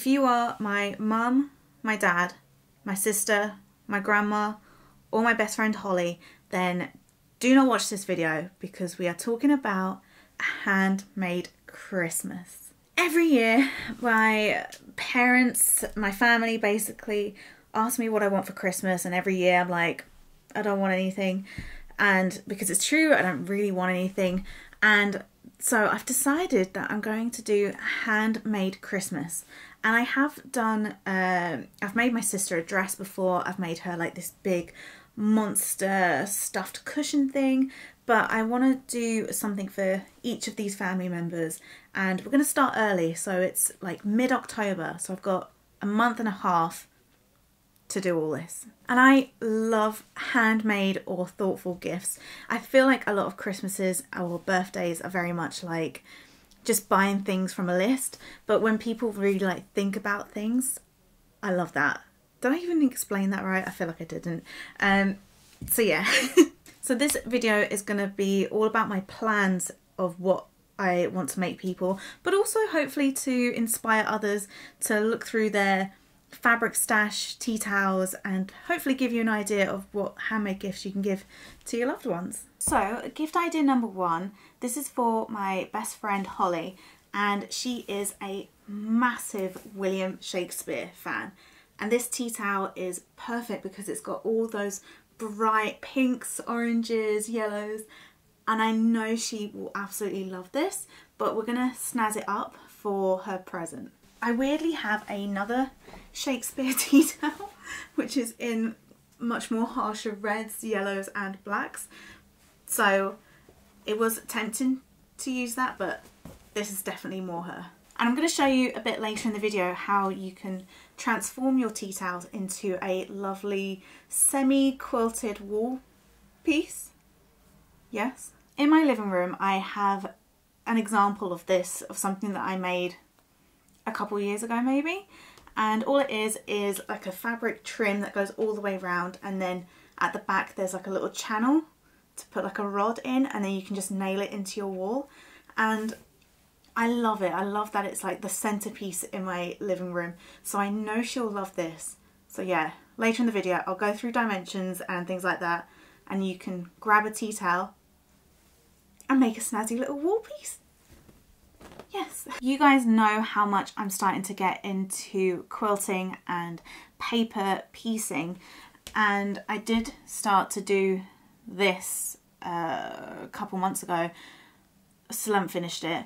If you are my mum, my dad, my sister, my grandma, or my best friend Holly, then do not watch this video because we are talking about a handmade Christmas. Every year, my parents, my family basically ask me what I want for Christmas, and every year I'm like, I don't want anything. And because it's true, I don't really want anything. And so I've decided that I'm going to do handmade Christmas. And I have done, I've made my sister a dress before. I've made her like this big monster stuffed cushion thing. But I want to do something for each of these family members. And we're going to start early. So it's like mid-October. So I've got a month and a half to do all this. And I love handmade or thoughtful gifts. I feel like a lot of Christmases or birthdays are very much like just buying things from a list, but when people really like think about things, I love that. Did I even explain that right? I feel like I didn't. So yeah. So this video is going to be all about my plans of what I want to make people, but also hopefully to inspire others to look through their fabric stash, tea towels, and hopefully give you an idea of what handmade gifts you can give to your loved ones. So gift idea number one, this is for my best friend Holly, and she is a massive William Shakespeare fan, and this tea towel is perfect because it's got all those bright pinks, oranges, yellows, and I know she will absolutely love this, but we're gonna snazz it up for her present. I weirdly have another Shakespeare tea towel, which is in much more harsher reds, yellows and blacks. So it was tempting to use that, but this is definitely more her. And I'm going to show you a bit later in the video how you can transform your tea towels into a lovely semi-quilted wall piece. Yes. In my living room I have an example of this, of something that I made a couple years ago maybe, and all it is like a fabric trim that goes all the way around, and then at the back there's like a little channel to put like a rod in, and then you can just nail it into your wall. And I love it. I love that it's like the centerpiece in my living room, so I know she'll love this. So yeah, later in the video I'll go through dimensions and things like that, and you can grab a tea towel and make a snazzy little wall piece. Yes. You guys know how much I'm starting to get into quilting and paper piecing, and I did start to do this a couple months ago. Still haven't finished it,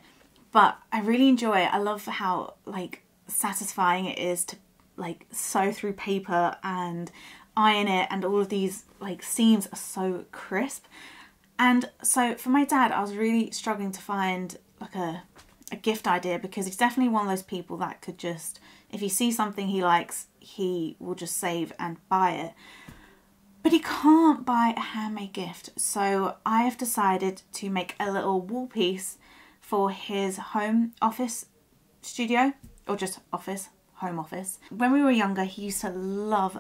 but I really enjoy it. I love how like satisfying it is to like sew through paper and iron it, and all of these like seams are so crisp. And so for my dad, I was really struggling to find like a gift idea, because he's definitely one of those people that could just, if he sees something he likes, he will just save and buy it. But he can't buy a handmade gift, so I have decided to make a little wall piece for his home office studio, or just office, home office. When we were younger, he used to love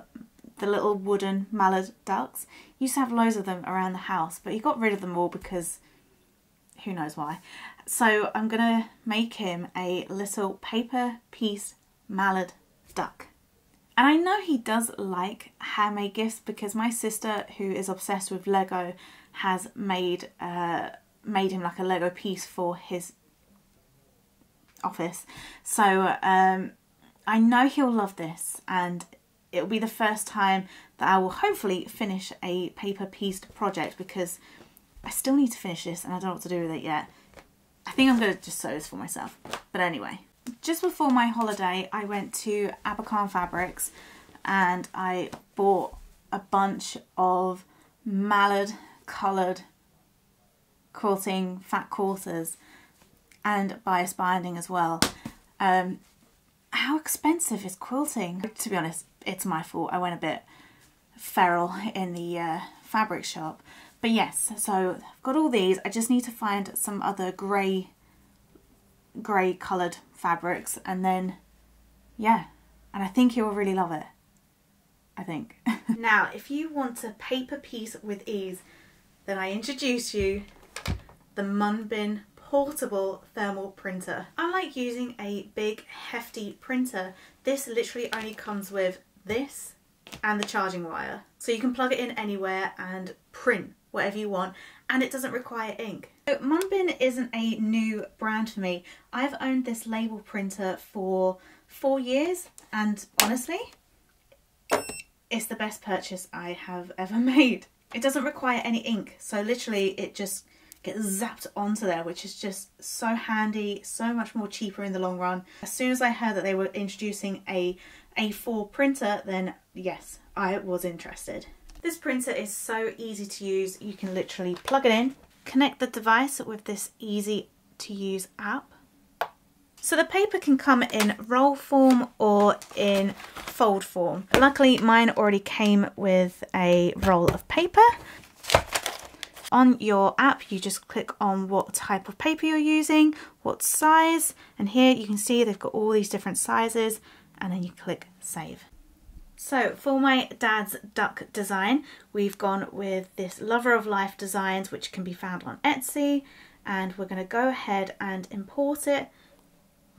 the little wooden mallard ducks. He used to have loads of them around the house, but he got rid of them all because who knows why. So I'm gonna make him a little paper piece mallard duck. And I know he does like handmade gifts because my sister, who is obsessed with Lego, has made him like a Lego piece for his office. So I know he'll love this, and it'll be the first time that I will hopefully finish a paper pieced project, because I still need to finish this and I don't know what to do with it yet. I think I'm going to just sew this for myself. But anyway, just before my holiday I went to Abercorn Fabrics and I bought a bunch of mallard coloured quilting fat quarters and bias binding as well. How expensive is quilting? To be honest, it's my fault. I went a bit feral in the fabric shop. But yes, so I've got all these. I just need to find some other grey coloured fabrics, and then yeah, and I think you'll really love it. I think. Now, if you want a paper piece with ease, then I introduce you the MUNBYN portable thermal printer. Unlike using a big hefty printer, this literally only comes with this and the charging wire. So you can plug it in anywhere and print whatever you want, and it doesn't require ink. So MUNBYN isn't a new brand for me. I've owned this label printer for 4 years, and honestly, it's the best purchase I have ever made. It doesn't require any ink, so literally it just gets zapped onto there, which is just so handy, so much more cheaper in the long run. As soon as I heard that they were introducing a A4 printer, then yes, I was interested. This printer is so easy to use. You can literally plug it in, connect the device with this easy to use app. So the paper can come in roll form or in fold form. Luckily mine already came with a roll of paper. On your app you just click on what type of paper you're using, what size, and here you can see they've got all these different sizes, and then you click save. So for my dad's duck design, we've gone with this Lover of Life designs, which can be found on Etsy, and we're going to go ahead and import it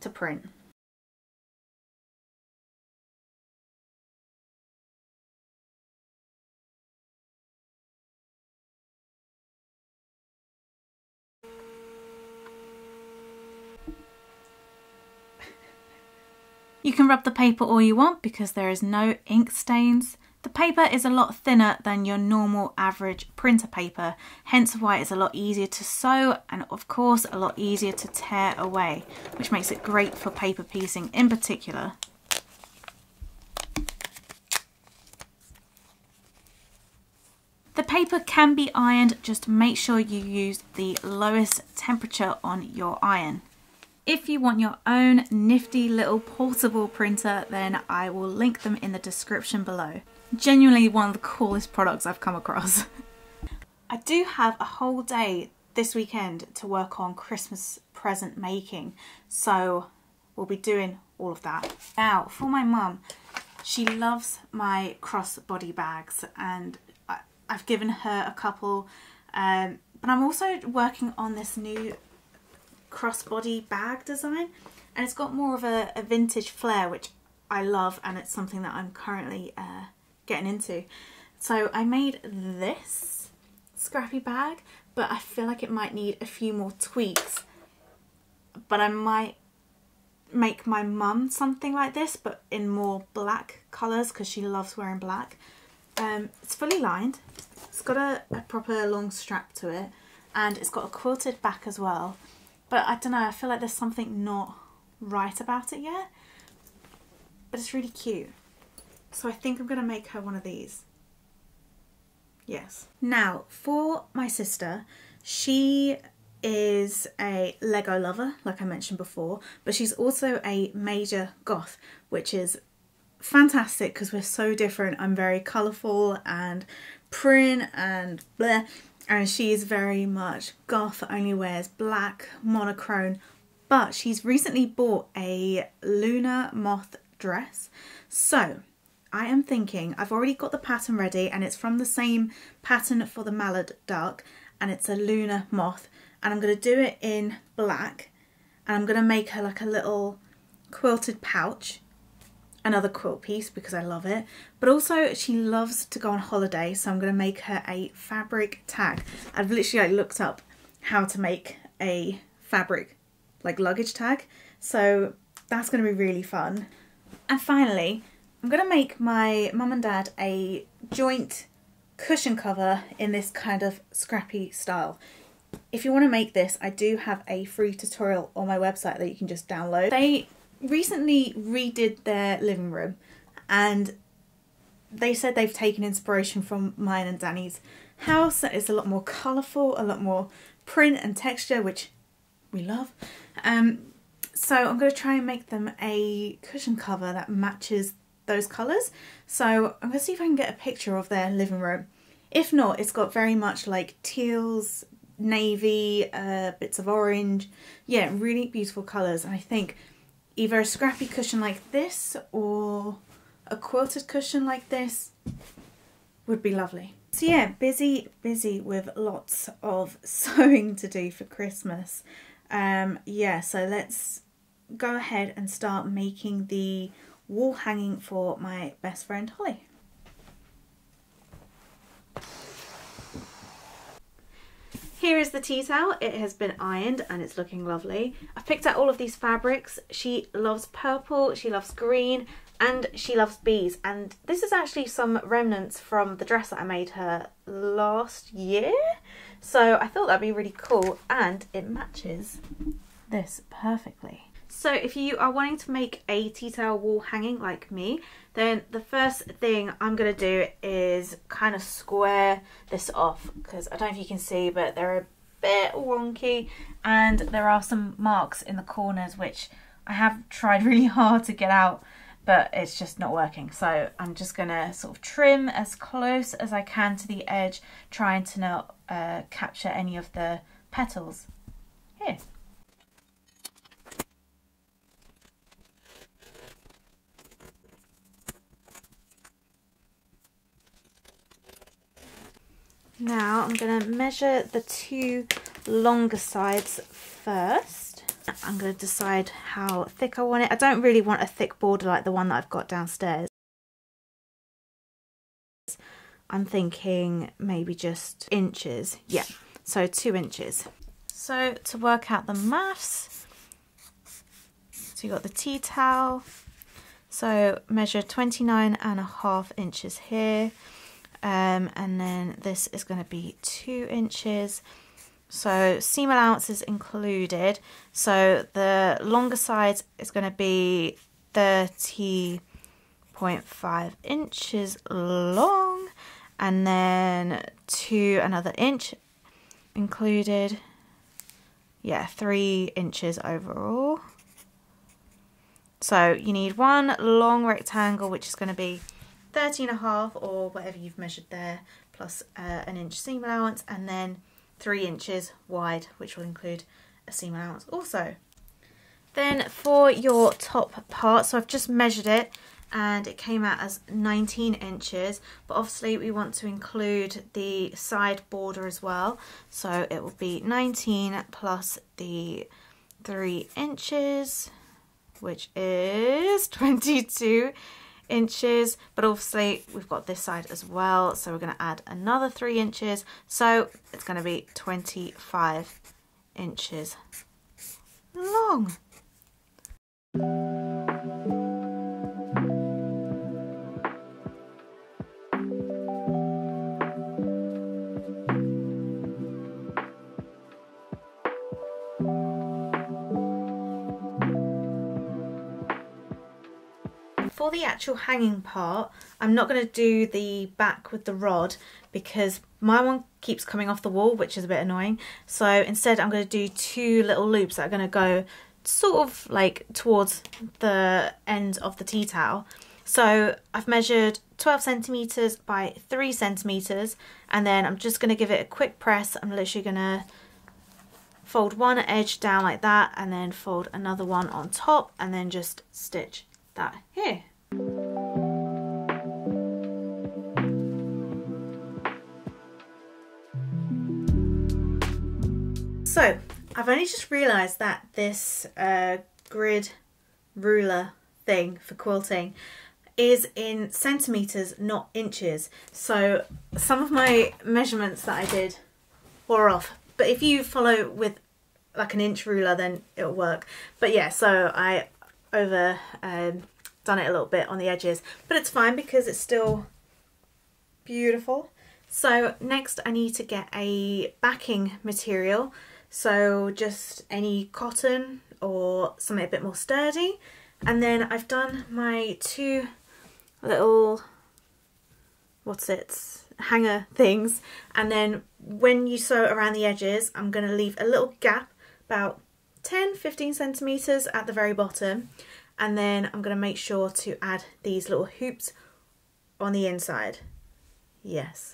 to print. You can rub the paper all you want because there is no ink stains. The paper is a lot thinner than your normal average printer paper, hence why it's a lot easier to sew and of course a lot easier to tear away, which makes it great for paper piecing in particular. The paper can be ironed, just make sure you use the lowest temperature on your iron. If you want your own nifty little portable printer, then I will link them in the description below. Genuinely one of the coolest products I've come across. I do have a whole day this weekend to work on Christmas present making, so we'll be doing all of that. Now for my mum, she loves my crossbody bags and I've given her a couple, but I'm also working on this new crossbody bag design, and it's got more of a vintage flair, which I love, and it's something that I'm currently getting into. So I made this scrappy bag, but I feel like it might need a few more tweaks, but I might make my mum something like this but in more black colours because she loves wearing black. It's fully lined, it's got a proper long strap to it, and it's got a quilted back as well. But I don't know, I feel like there's something not right about it yet. But it's really cute. So I think I'm going to make her one of these. Yes. Now, for my sister, she is a Lego lover, like I mentioned before. But she's also a major goth, which is fantastic because we're so different. I'm very colourful and print and bleh. And she's very much goth, only wears black, monochrome, but she's recently bought a lunar moth dress. So I am thinking, I've already got the pattern ready and it's from the same pattern for the mallard duck, and it's a lunar moth, and I'm going to do it in black, and I'm going to make her like a little quilted pouch. Another quilt piece because I love it, but also she loves to go on holiday, so I'm going to make her a fabric tag. I've literally looked up how to make a fabric luggage tag, so that's going to be really fun. And finally, I'm going to make my mum and dad a joint cushion cover in this kind of scrappy style. If you want to make this, I do have a free tutorial on my website that you can just download. They recently redid their living room and they said they've taken inspiration from mine and Danny's house. It's a lot more colourful, a lot more print and texture, which we love. So I'm going to try and make them a cushion cover that matches those colours. So I'm going to see if I can get a picture of their living room. If not, it's got very much like teals, navy, bits of orange. Yeah, really beautiful colours. And I think either a scrappy cushion like this or a quilted cushion like this would be lovely. So yeah, busy with lots of sewing to do for Christmas. Yeah, so let's go ahead and start making the wall hanging for my best friend Holly. Here is the tea towel. It has been ironed and it's looking lovely. I've picked out all of these fabrics. She loves purple, she loves green, and she loves bees. And this is actually some remnants from the dress that I made her last year. So I thought that'd be really cool, and it matches this perfectly. So if you are wanting to make a tea towel wall hanging like me, then the first thing I'm going to do is kind of square this off, because I don't know if you can see, but they're a bit wonky and there are some marks in the corners which I have tried really hard to get out, but it's just not working. So I'm just going to sort of trim as close as I can to the edge, trying to not capture any of the petals. Here. Now I'm going to measure the two longer sides first. I'm going to decide how thick I want it. I don't really want a thick border like the one that I've got downstairs. I'm thinking maybe just inches. Yeah, so 2 inches. So to work out the maths, so you got the tea towel. So measure 29.5 inches here. And then this is going to be 2 inches. So seam allowance is included. So the longer side is going to be 30.5 inches long, and then another inch included. Yeah, 3 inches overall. So you need one long rectangle, which is going to be 30.5 or whatever you've measured there, plus an inch seam allowance, and then 3 inches wide, which will include a seam allowance also. Then for your top part, so I've just measured it and it came out as 19 inches, but obviously we want to include the side border as well, so it will be 19 plus the 3 inches, which is 22 inches, but obviously we've got this side as well, so we're going to add another 3 inches, so it's going to be 25 inches long. For the actual hanging part, I'm not going to do the back with the rod because my one keeps coming off the wall, which is a bit annoying. So instead I'm going to do 2 little loops that are going to go sort of like towards the end of the tea towel. So I've measured 12 centimeters by 3 centimeters, and then I'm just going to give it a quick press. I'm literally going to fold one edge down like that, and then fold another one on top, and then just stitch that here. So I've only just realised that this grid ruler thing for quilting is in centimetres, not inches. So some of my measurements that I did were off, but if you follow with like an inch ruler then it'll work. But yeah, so I over done it a little bit on the edges, but it's fine because it's still beautiful. So next I need to get a backing material, so just any cotton or something a bit more sturdy, and then I've done my 2 little hanger things, and then when you sew around the edges I'm going to leave a little gap about 10-15 centimeters at the very bottom, and then I'm going to make sure to add these little hoops on the inside. Yes.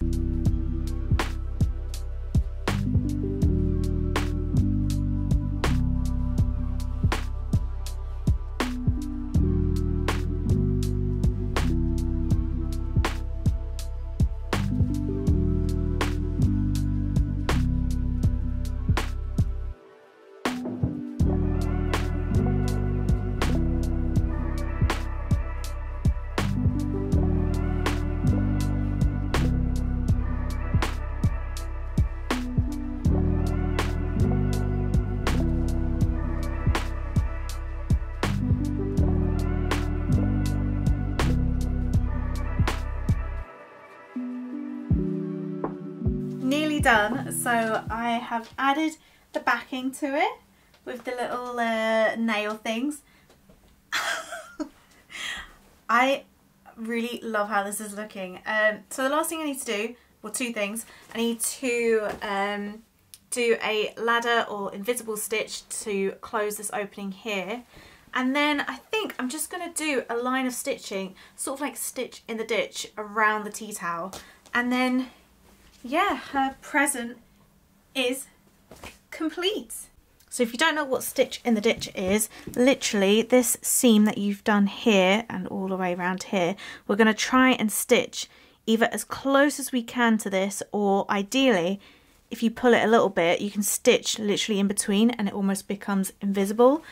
nearly done. So I have added the backing to it with the little nail things. I really love how this is looking. So the last thing I need to do, well, two things. I need to do a ladder or invisible stitch to close this opening here. And then I think I'm just going to do a line of stitching, sort of like stitch in the ditch around the tea towel. And then, yeah, her present is complete. So if you don't know what stitch in the ditch is, literally this seam that you've done here and all the way around here, we're going to try and stitch either as close as we can to this, or ideally, if you pull it a little bit, you can stitch literally in between and it almost becomes invisible.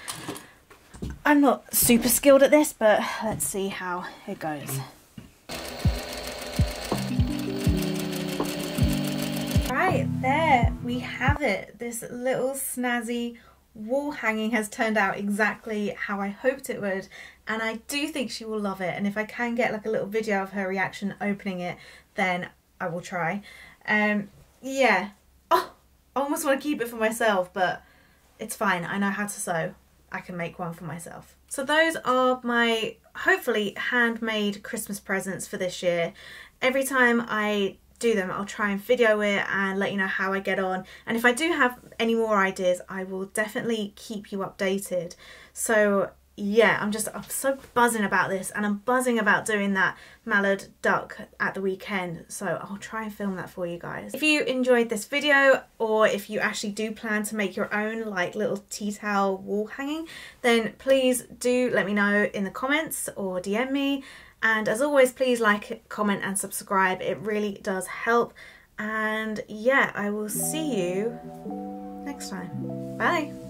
I'm not super skilled at this, but let's see how it goes. Right, there we have it. This little snazzy wall hanging has turned out exactly how I hoped it would, and I do think she will love it. And if I can get like a little video of her reaction opening it, then I will try. Yeah. Oh, I almost want to keep it for myself, but it's fine. I know how to sew. I can make one for myself. So those are my hopefully handmade Christmas presents for this year. Every time I do them, I'll try and video it and let you know how I get on. And if I do have any more ideas, I will definitely keep you updated. So yeah, I'm so buzzing about this, and I'm buzzing about doing that mallard duck at the weekend, so I'll try and film that for you guys. If you enjoyed this video, or if you actually do plan to make your own like little tea towel wall hanging, then please do let me know in the comments or DM me. And as always, please like, comment and subscribe, it really does help. And yeah, I will see you next time. Bye.